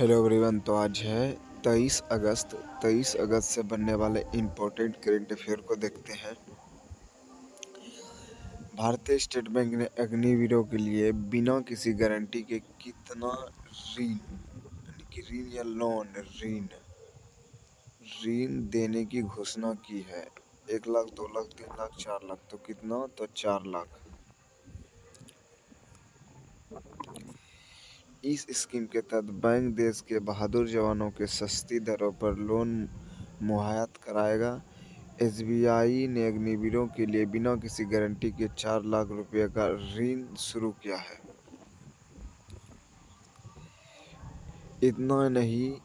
Hello everyone. तो आज है 23 अगस्त। 23 अगस्त से बनने वाले इम्पोर्टेंट करंट अफेयर को देखते हैं। भारतीय स्टेट बैंक ने अग्निवीरों के लिए बिना किसी गारंटी के कितना ऋण यानी कि ऋण या लोन ऋण देने की घोषणा की है। 1 लाख, 2 लाख, 3 लाख, 4 लाख। तो कितना? तो 4 लाख। इस स्कीम के तहत बैंक देश के बहादुर जवानों के सस्ती दरों पर लोन मुहैया कराएगा। एसबीआई ने अग्निवीरों के लिए बिना किसी गारंटी के 4 लाख रुपए का ऋण शुरू किया है। इतना नहीं,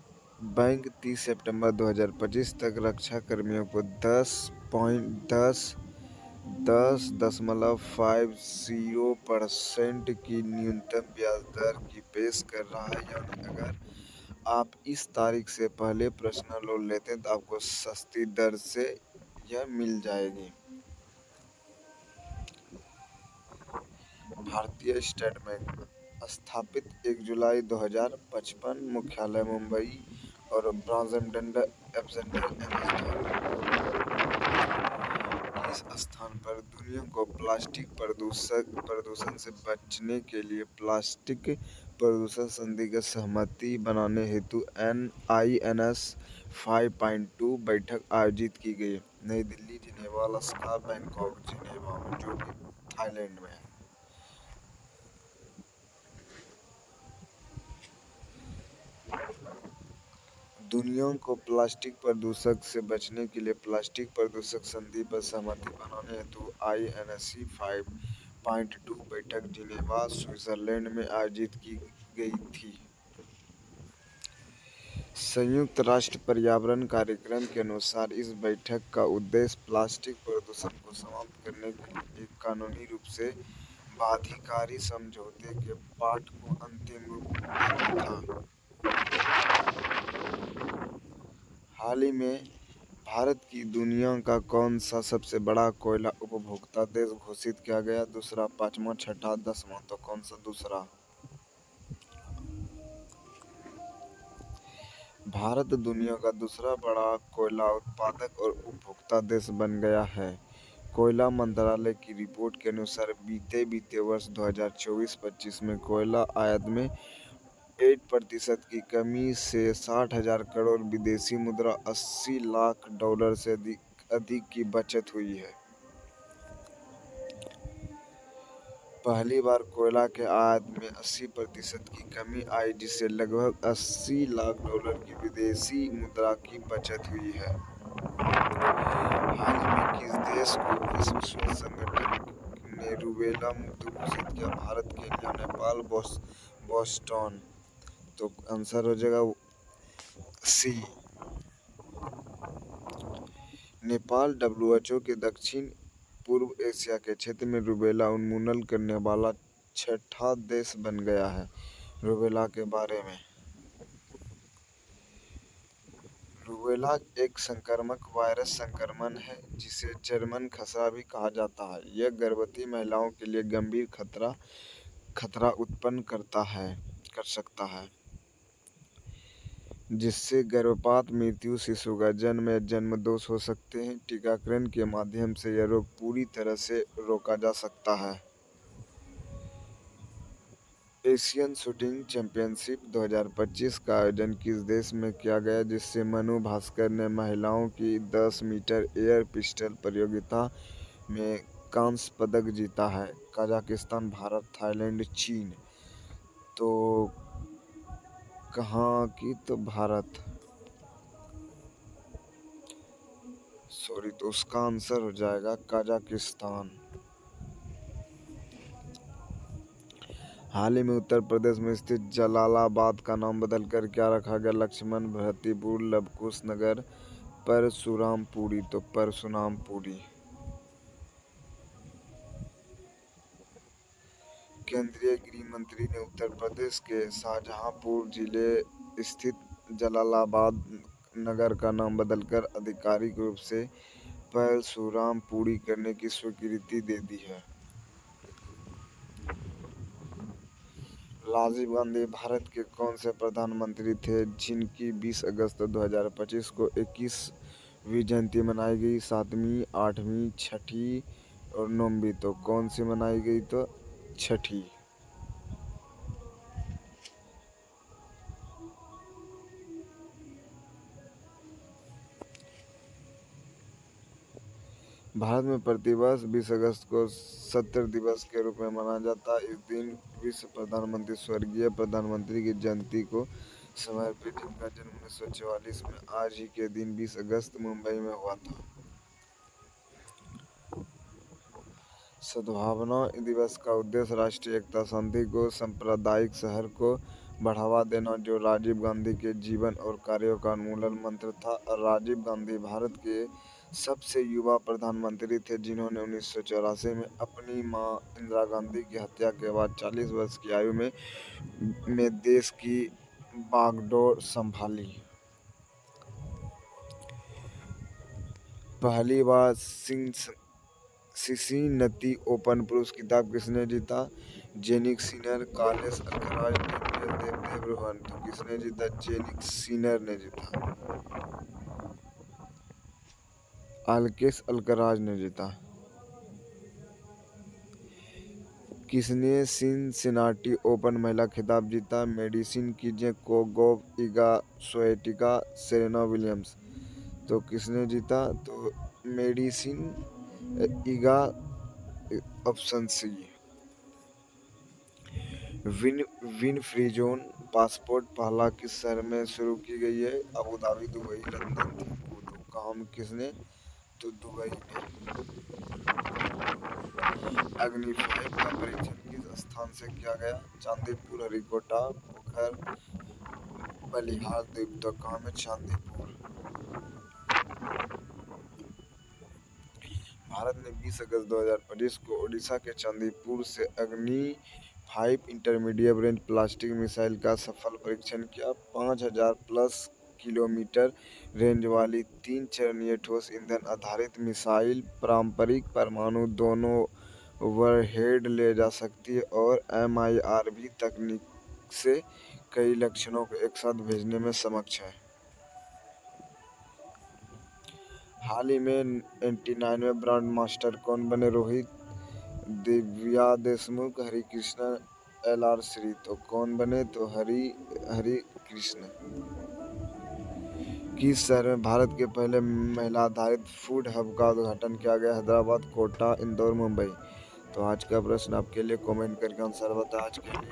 बैंक 30 सितंबर 2025 तक रक्षा कर्मियों को 10.50% की न्यूनतम ब्याज दर की पेश कर रहा है। यानी अगर आप इस तारीख से पहले पर्सनल लोन लेते हैं तो आपको सस्ती दर से यह मिल जाएगी। भारतीय स्टेट बैंक स्थापित 1 जुलाई 2055, मुख्यालय मुंबई और ब्रांच इस स्थान पर दुनिया को प्लास्टिक प्रदूषण से बचने के लिए प्लास्टिक प्रदूषण संधि की सहमति बनाने हेतु INS 5.2 बैठक आयोजित की गई। नई Delhi, Geneva, Alaska, Bangkok, Geneva जो कि थाईलैंड में है। दुनिया को प्लास्टिक प्रदूषण से बचने के लिए प्लास्टिक प्रदूषण संधि पर सहमति बनाने हेतु INS 5.2 बैठक जिनेवा, स्विट्जरलैंड में आयोजित की गई थी। संयुक्त राष्ट्र पर्यावरण कार्यक्रम के अनुसार इस बैठक का उद्देश्य प्लास्टिक प्रदूषण को समाप्त करने के लिए एक कानूनी रूप से बाध्यकारी समझौते के पाठ को अंतिम रूप देना था। हाल ही में भारत की दुनिया का कौन सा सबसे बड़ा कोयला उपभोक्ता देश घोषित किया गया? दूसरा, पांचवा, छठा, 10वां। तो कौन सा? दूसरा। भारत दुनिया का दूसरा बड़ा कोयला उत्पादक और उपभोक्ता देश बन गया है। कोयला मंत्रालय की रिपोर्ट के अनुसार बीते वर्ष 2024-25 में कोयला आयात में 8% की कमी से 60,000 करोड़ विदेशी मुद्रा, $80 लाख से अधिक की बचत हुई है। पहली बार कोयला के आयात में 80% की कमी आई, जिससे लगभग $80 लाख की विदेशी मुद्रा की बचत हुई है। हाल ही में किस देश को विश्व स्वास्थ्य संगठन ने रूबेला मुक्त घोषित किया? Bharat, Kenya, Nepal, Boston. तो आंसर हो जाएगा सी, नेपाल। WHO के दक्षिण पूर्व एशिया के क्षेत्र में रूबेला उन्मूलन करने वाला 6ठा देश बन गया है। रूबेला के बारे में, रूबेला एक संक्रामक वायरस संक्रमण है जिसे जर्मन खसरा भी कहा जाता है। यह गर्भवती महिलाओं के लिए गंभीर खतरा उत्पन्न कर सकता है, जिससे गर्भपात, मृत्यु, शिशु का जन्म या जन्म दोष हो सकते हैं। टीकाकरण के माध्यम से यह रोग पूरी तरह से रोका जा सकता है। एशियन शूटिंग चैंपियनशिप 2025 का आयोजन किस देश में किया गया, जिससे मनु भास्कर ने महिलाओं की 10 मीटर एयर पिस्टल प्रतियोगिता में कांस्य पदक जीता है? कजाकिस्तान, भारत, थाईलैंड, चीन। तो कहाँ की? तो भारत। तो उसका आंसर हो जाएगा कजाकिस्तान। हाल ही में उत्तर प्रदेश में स्थित जलालाबाद का नाम बदलकर क्या रखा गया? लक्ष्मण भरतीपुर, लवकुश नगर, परशुरामपुरी। तो परशुरामपुरी। केंद्रीय गृह मंत्री ने उत्तर प्रदेश के शाहजहांपुर जिले स्थित जलालाबाद नगर का नाम बदलकर आधिकारिक रूप से परशुरामपुरी करने की स्वीकृति दे दी है। राजीव गांधी भारत के कौन से प्रधानमंत्री थे जिनकी 20 अगस्त 2025 को 21वीं जयंती मनाई गई? 7वीं, 8वीं, छठी और 9वीं। तो कौन सी मनाई गई? तो छठी। भारत में प्रतिवर्ष 20 अगस्त को सत्तर दिवस के रूप में मनाया जाता है। इस दिन विश्व प्रधानमंत्री स्वर्गीय प्रधानमंत्री की जयंती को समर्पित, जिनका जन्म 1944 में आज ही के दिन 20 अगस्त मुंबई में हुआ था। सद्भावना दिवस का उद्देश्य राष्ट्रीय एकता, शांति को सांप्रदायिक शहर को बढ़ावा देना, जो राजीव गांधी के जीवन और कार्यों का मूल मंत्र था। राजीव गांधी भारत के सबसे युवा प्रधानमंत्री थे जिन्होंने 1984 में अपनी मां इंदिरा गांधी की हत्या के बाद 40 वर्ष की आयु में देश की बागडोर संभाली। पहली बार सिसिनती ओपन पुरुष खिताब किसने जीता? Jannik Sinner, Carlos Alcaraz, Daniil Medvedev Rohan. तो किसने जीता? जेनिक सिनर ने जीता। अल्केस अल्कराज ने जीता। किसने सिनसिनाटी ओपन महिला खिताब जीता? मेडिसन कीजे, कोगोव, इगा स्विएटेका, सेरेना विलियम्स। तो किसने जीता? तो मेडिसन इगा, ऑप्शन सी। विनफ्री जोन पासपोर्ट पहला किस शहर में शुरू की गई है? Abu Dhabi, Dubai, London, Thimphu. तो काम किसने? तो दुबई ने। अग्नि 5 का परीक्षण किस स्थान से किया गया? चांदीपुर, हरिकोटा, पोखर, बलिहार द्वीप। तो काम है चांदीपुर। भारत ने 20 अगस्त 2025 को ओडिशा के चांदीपुर से अग्नि 5 इंटरमीडिएट रेंज बैलिस्टिक मिसाइल का सफल परीक्षण किया। 5000 प्लस किलोमीटर रेंज वाली 3 चरणीय ठोस ईंधन आधारित मिसाइल पारंपरिक परमाणु दोनों वरहेड ले जा सकती है और MIRV तकनीक से कई लक्ष्यों को एक साथ भेजने में सक्षम है। हाल ही में 89वें ग्रैंड मास्टर कौन बने? रोहित, दिव्या देशमुख, हरिकृष्ण, LR श्री। तो कौन बने? तो हरिकृष्ण। किस शहर में भारत के पहले महिला आधारित फूड हब का उद्घाटन किया गया? हैदराबाद, कोटा, इंदौर, मुंबई। तो आज का प्रश्न आपके लिए कमेंट करके आंसर बताएं। आज के लिए